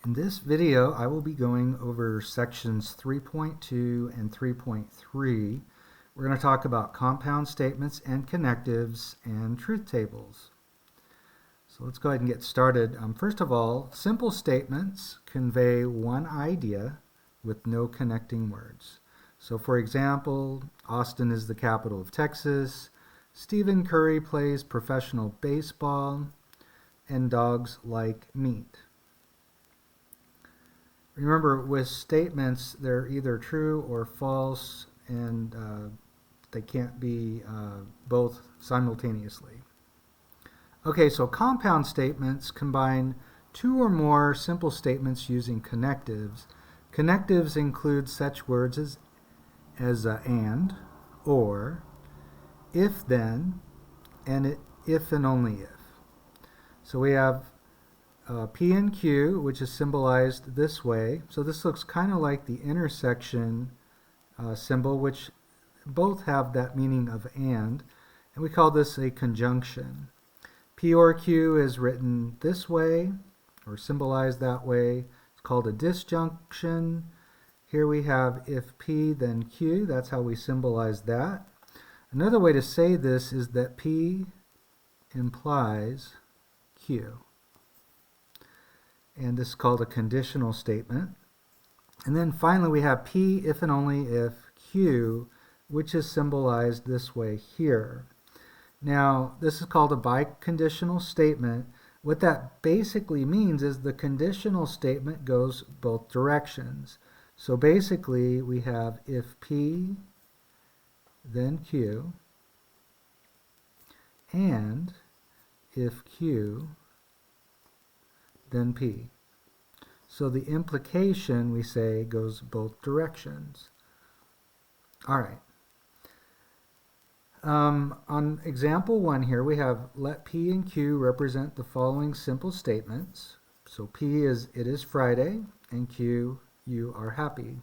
In this video, I will be going over sections 3.2 and 3.3. We're going to talk about compound statements and connectives and truth tables. So let's go ahead and get started. First of all, simple statements convey one idea with no connecting words. So for example, Austin is the capital of Texas, Stephen Curry plays professional baseball, and dogs like meat. Remember, with statements, they're either true or false, and they can't be both simultaneously. Okay, so compound statements combine two or more simple statements using connectives. Connectives include such words as and, or, if then, and if and only if. So we have P and Q, which is symbolized this way. So this looks kind of like the intersection symbol, which both have that meaning of and we call this a conjunction. P or Q is written this way, or symbolized that way. It's called a disjunction. Here we have if P, then Q. That's how we symbolize that. Another way to say this is that P implies Q. And this is called a conditional statement. And then finally we have P if and only if Q, which is symbolized this way here. Now, this is called a biconditional statement. What that basically means is the conditional statement goes both directions. So basically we have if P, then Q, and if Q, then P. So the implication, we say, goes both directions. All right. On example 1 here, we have let P and Q represent the following simple statements. So P is, it is Friday, and Q, you are happy.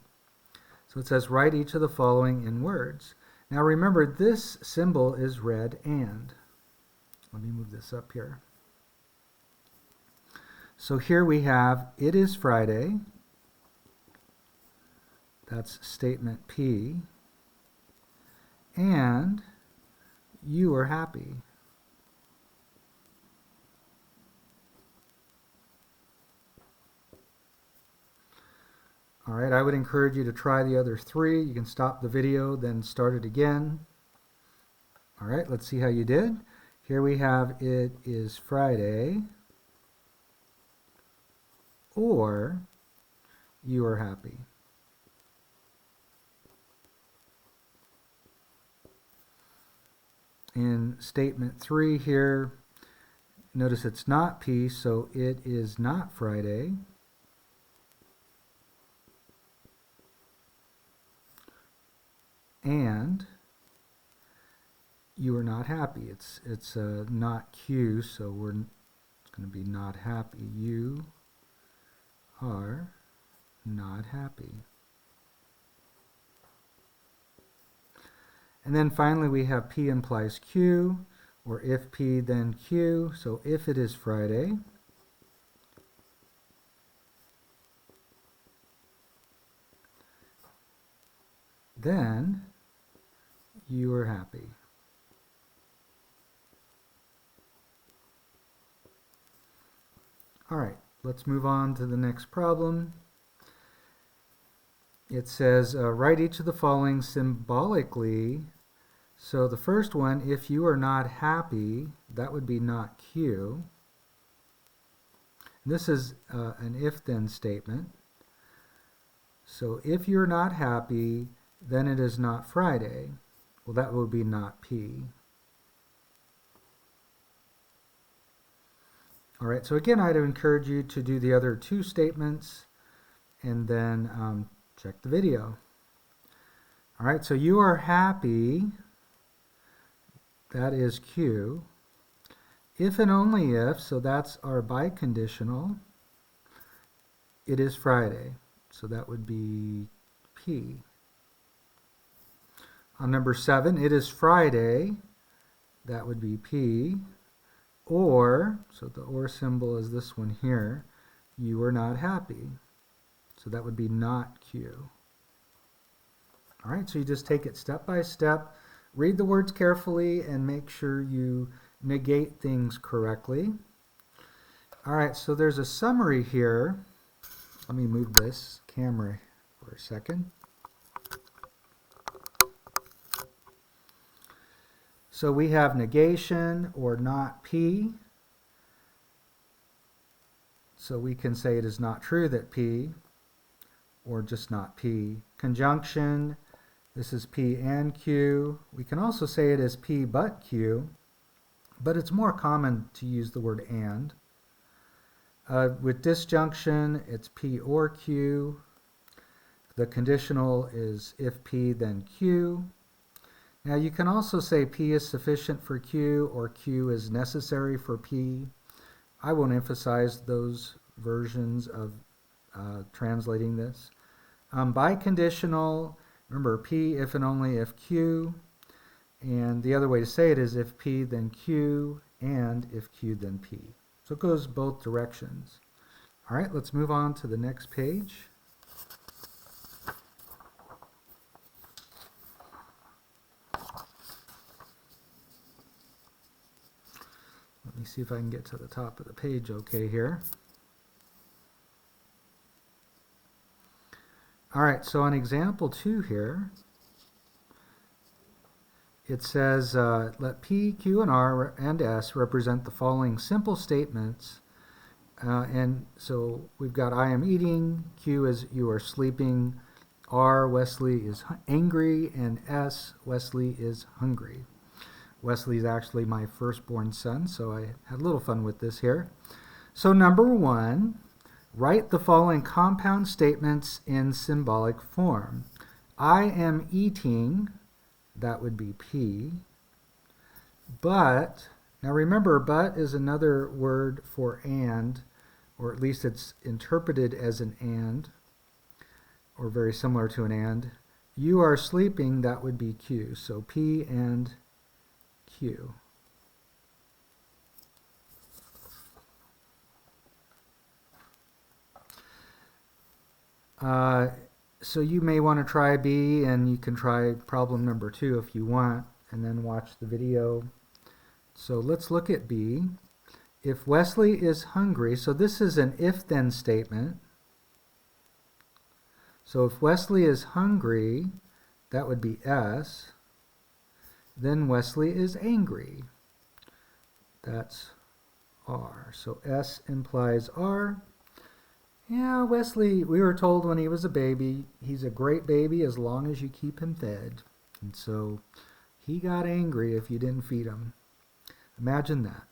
So it says, write each of the following in words. Now remember, this symbol is read and. Let me move this up here. So here we have, it is Friday. That's statement P. And you are happy. All right, I would encourage you to try the other three. You can stop the video, then start it again. All right, let's see how you did. Here we have, it is Friday, or you are happy. In statement 3 here, notice it's not P, so it is not Friday. And you are not happy. It's not Q, so it's going to be not happy. You are not happy. And then finally we have P implies Q, or if P then Q. So if it is Friday, then you are happy. All right, let's move on to the next problem. It says, write each of the following symbolically. So the first one, if you are not happy, that would be not Q. This is an if-then statement. So if you're not happy, then it is not Friday. Well, that would be not P. All right, so again, I'd encourage you to do the other two statements and then check the video. All right, so you are happy, that is Q. If and only if, so that's our biconditional, it is Friday, so that would be P. On number 7, it is Friday, that would be P. Or, so the or symbol is this one here, you are not happy. So that would be not Q. All right, so you just take it step by step, read the words carefully, and make sure you negate things correctly. All right, so there's a summary here. Let me move this camera for a second. So we have negation or not P. So we can say it is not true that P, or just not P. Conjunction, this is P and Q. We can also say it is P but Q, but it's more common to use the word and. With disjunction, it's P or Q. The conditional is if P, then Q. Now you can also say P is sufficient for Q or Q is necessary for P. I won't emphasize those versions of translating this. Biconditional, remember P if and only if Q. And the other way to say it is if P then Q and if Q then P. So it goes both directions. All right, let's move on to the next page. Let me see if I can get to the top of the page okay here. All right, so on example 2 here, it says, let P, Q, and R and S represent the following simple statements. And so we've got I am eating, Q is you are sleeping, R, Wesley is angry, and S, Wesley is hungry. Wesley is actually my firstborn son, so I had a little fun with this here. So number 1, write the following compound statements in symbolic form. I am eating, that would be P, but, now remember, but is another word for and, or at least it's interpreted as an and, or very similar to an and. You are sleeping, that would be Q, so P and Q. So you may want to try B, and you can try problem number 2 if you want, and then watch the video. So let's look at B. If Wesley is hungry, so this is an if-then statement. So if Wesley is hungry, that would be S. Then Wesley is angry. That's R. So S implies R. Yeah, Wesley, we were told when he was a baby, he's a great baby as long as you keep him fed. And so he got angry if you didn't feed him. Imagine that.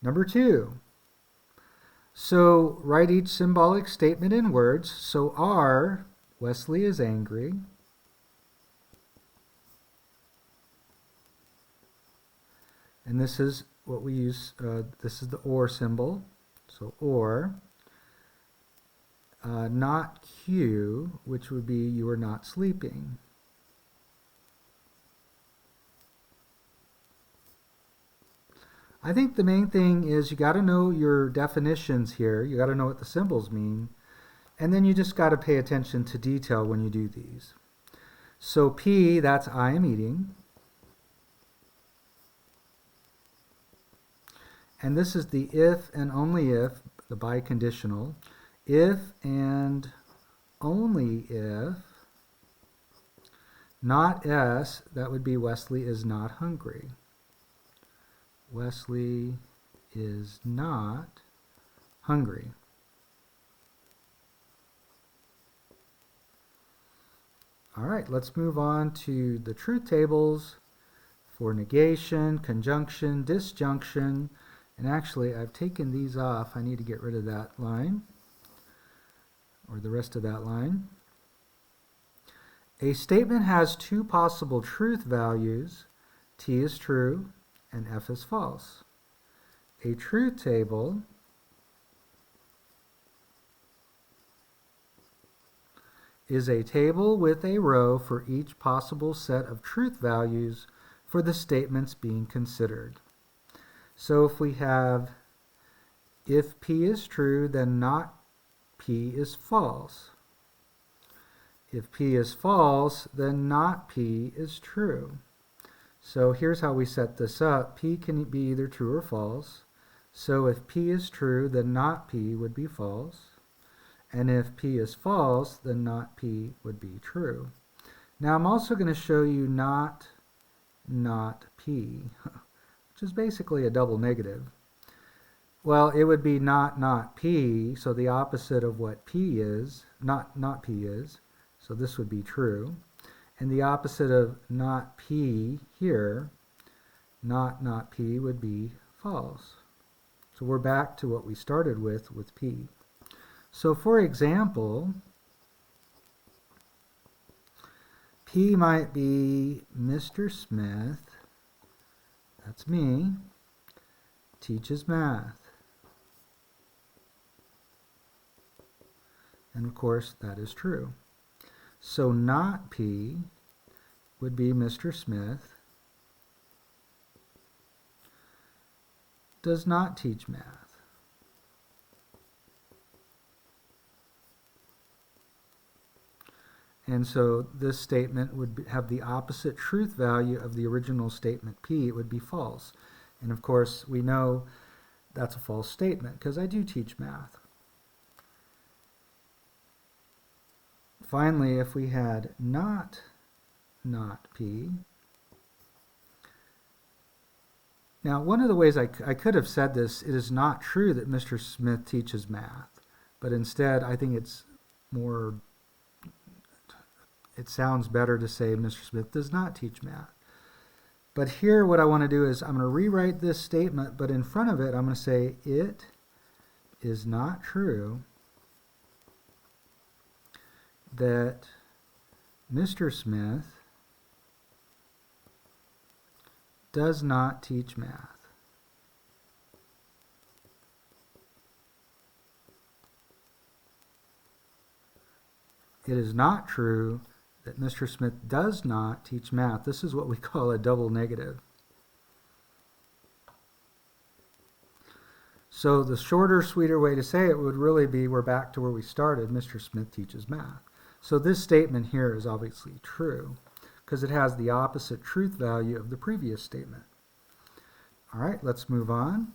Number 2. So write each symbolic statement in words. So R, Wesley is angry. And this is what we use, this is the or symbol. So or. Not Q, which would be you are not sleeping. I think the main thing is you got to know your definitions here. You got to know what the symbols mean. And then you just got to pay attention to detail when you do these. So P, that's I am eating. And this is the if and only if, the biconditional. If and only if, not S, that would be Wesley is not hungry. Wesley is not hungry. All right, let's move on to the truth tables for negation, conjunction, disjunction. And actually, I've taken these off. I need to get rid of that line, or the rest of that line. A statement has 2 possible truth values. T is true and F is false. A truth table is a table with a row for each possible set of truth values for the statements being considered. So if we have If P is true, then not P is false. If P is false, then not P is true. So here's how we set this up. P can be either true or false. So if P is true, then not P would be false. And if P is false, then not P would be true. Now I'm also going to show you not P, which is basically a double negative. Well, it would be not P, so the opposite of what P is, not P is. So this would be true. And the opposite of not P here, not P, would be false. So we're back to what we started with P. So for example, P might be Mr. Smith, that's me, teaches math. And of course, that is true. So not P would be Mr. Smith does not teach math. And so this statement would have the opposite truth value of the original statement P. It would be false. And of course, we know that's a false statement because I do teach math. Finally, if we had not P. Now, one of the ways I could have said this, it is not true that Mr. Smith teaches math. But instead, I think it sounds better to say Mr. Smith does not teach math. But here what I want to do is I'm going to rewrite this statement, but in front of it I'm going to say it is not true that Mr. Smith does not teach math. It is not true that Mr. Smith does not teach math. This is what we call a double negative. So the shorter, sweeter way to say it would really be we're back to where we started. Mr. Smith teaches math. So this statement here is obviously true because it has the opposite truth value of the previous statement. All right, let's move on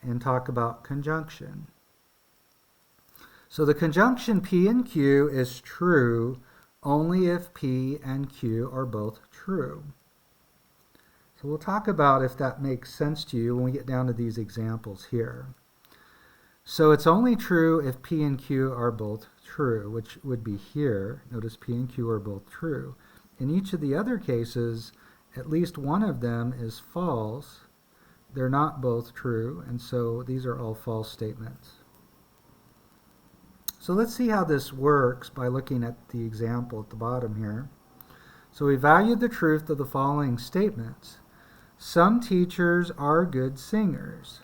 and talk about conjunction. So the conjunction P and Q is true only if P and Q are both true. So we'll talk about if that makes sense to you when we get down to these examples here. So it's only true if P and Q are both true, which would be here. Notice P and Q are both true. In each of the other cases, at least one of them is false. They're not both true, and so these are all false statements. So let's see how this works by looking at the example at the bottom here. So we valued the truth of the following statements. Some teachers are good singers.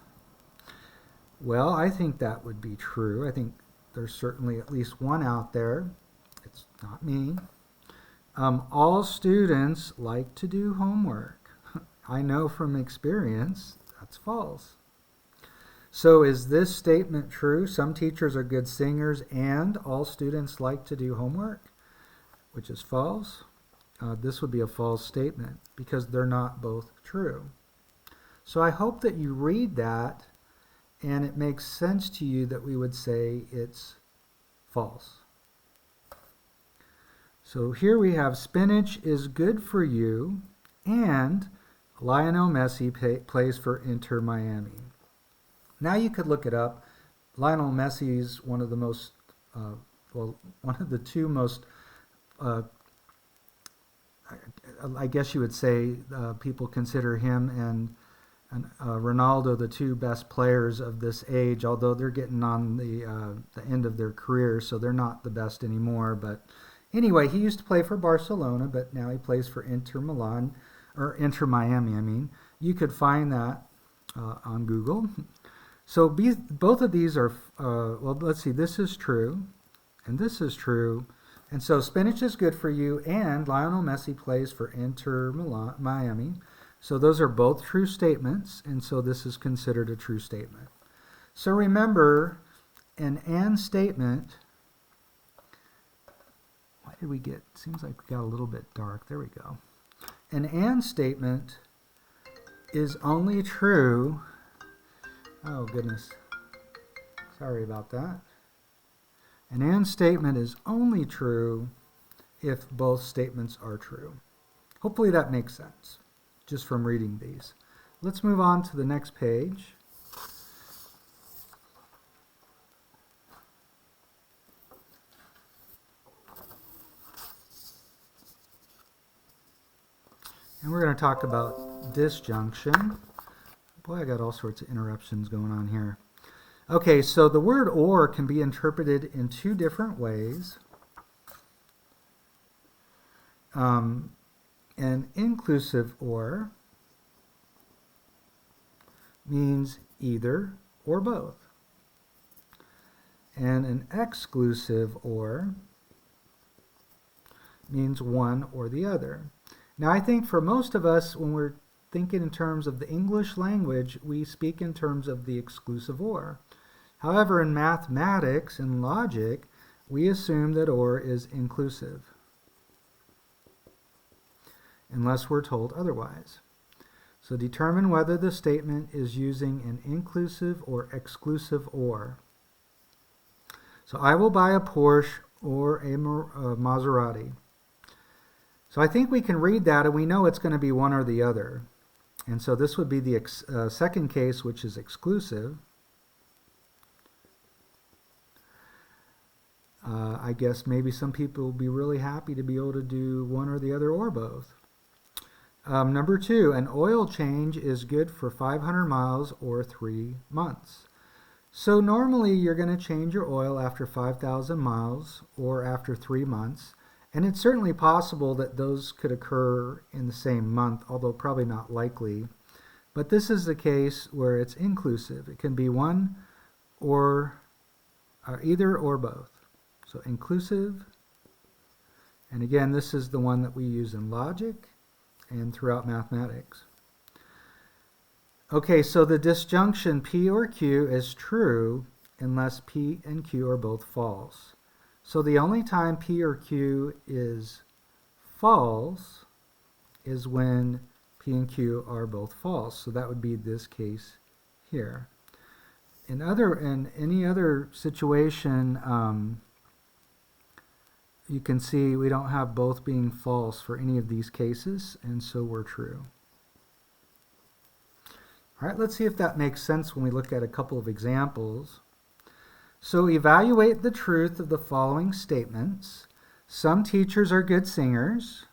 Well, I think that would be true. I think there's certainly at least one out there. It's not me. All students like to do homework. I know from experience that's false. So is this statement true? Some teachers are good singers and all students like to do homework, which is false. This would be a false statement because they're not both true. So I hope that you read that and it makes sense to you that we would say it's false. So here we have spinach is good for you and Lionel Messi plays for Inter Miami. Now you could look it up. Lionel Messi is one of the most, one of the two most, I guess you would say, people consider him and Ronaldo the two best players of this age, although they're getting on the end of their career, so they're not the best anymore. But anyway, he used to play for Barcelona, but now he plays for Inter Milan, or Inter Miami, I mean. You could find that on Google. So both of these are, well, let's see, this is true, and this is true. And so spinach is good for you, and Lionel Messi plays for Inter Miami. So those are both true statements, and so this is considered a true statement. So remember, an and statement, why did we get, seems like we got a little bit dark. There we go. An and statement is only true, oh goodness, sorry about that. An and statement is only true if both statements are true. Hopefully that makes sense, just from reading these. Let's move on to the next page. And we're going to talk about disjunction. Boy, I got all sorts of interruptions going on here. Okay, so the word or can be interpreted in two different ways. An inclusive or means either or both. And an exclusive or means one or the other. Now, I think for most of us, when we're thinking in terms of the English language, we speak in terms of the exclusive or. However, in mathematics and logic, we assume that or is inclusive, unless we're told otherwise. So determine whether the statement is using an inclusive or exclusive or. So I will buy a Porsche or a Maserati. So I think we can read that and we know it's going to be one or the other. And so this would be the second case, which is exclusive. I guess maybe some people will be really happy to be able to do one or the other or both. Number 2, an oil change is good for 500 miles or 3 months. So normally you're going to change your oil after 5,000 miles or after 3 months. And it's certainly possible that those could occur in the same month, although probably not likely. But this is the case where it's inclusive. It can be one or either or both. So inclusive. And again, this is the one that we use in logic and throughout mathematics. Okay, so the disjunction P or Q is true unless P and Q are both false. So the only time P or Q is false is when P and Q are both false. So that would be this case here. In any other situation, you can see we don't have both being false for any of these cases, and so we're true. All right, let's see if that makes sense when we look at a couple of examples. So evaluate the truth of the following statements. Some teachers are good singers.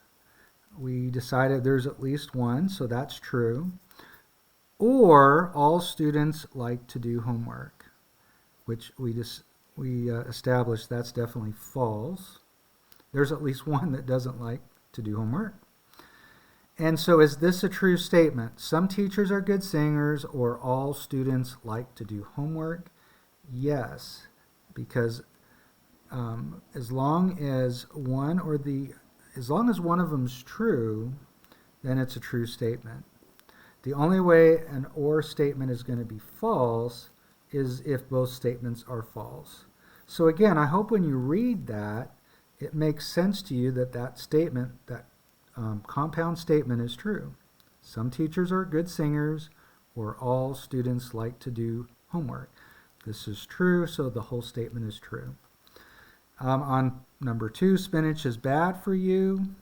We decided there's at least one, so that's true. Or all students like to do homework, which we established that's definitely false. There's at least one that doesn't like to do homework. And so is this a true statement? Some teachers are good singers or all students like to do homework? Yes, because as long as one of them's true, then it's a true statement. The only way an or statement is going to be false is if both statements are false. So again, I hope when you read that, it makes sense to you that that statement, that compound statement is true. Some teachers are good singers or all students like to do homework. This is true, so the whole statement is true. On number 2, spinach is bad for you.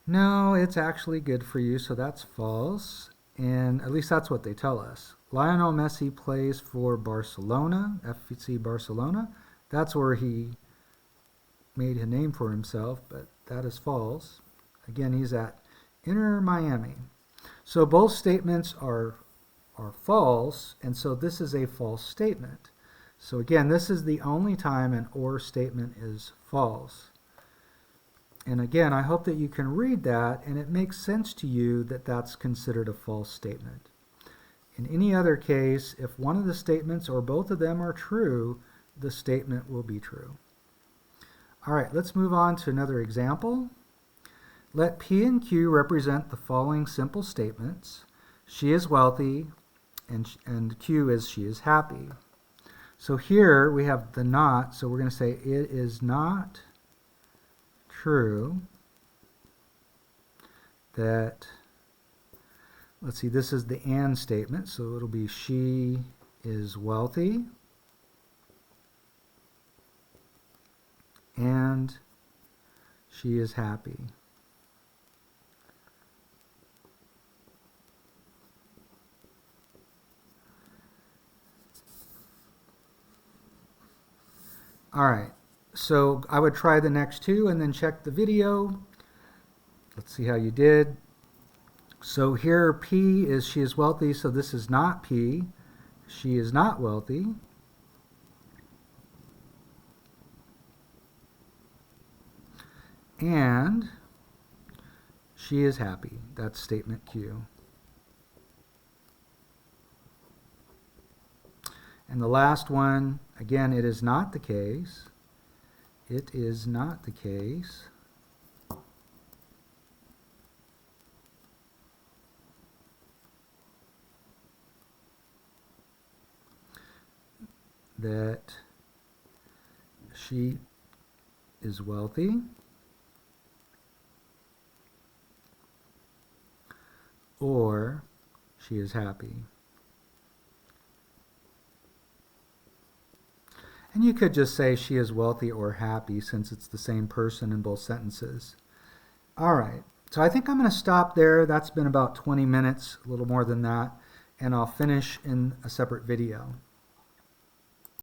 No, it's actually good for you, so that's false. And at least that's what they tell us. Lionel Messi plays for Barcelona, FC Barcelona. That's where he made a name for himself, but that is false. Again, he's at Inter Miami. So both statements are false, and so this is a false statement. So again, this is the only time an or statement is false. And again, I hope that you can read that and it makes sense to you that that's considered a false statement. In any other case, if one of the statements or both of them are true, the statement will be true. All right, let's move on to another example. Let P and Q represent the following simple statements. She is wealthy, and Q is she is happy. So here we have the not, so we're going to say it is not true that, let's see, this is the and statement, so it'll be she is wealthy and she is happy. All right, so I would try the next two and then check the video. Let's see how you did. So here P is she is wealthy, so this is not P. She is not wealthy. And she is happy. That's statement Q. And the last one, again, it is not the case. It is not the case that she is wealthy or she is happy. And you could just say she is wealthy or happy since it's the same person in both sentences. All right, so I think I'm going to stop there. That's been about 20 minutes, a little more than that, and I'll finish in a separate video.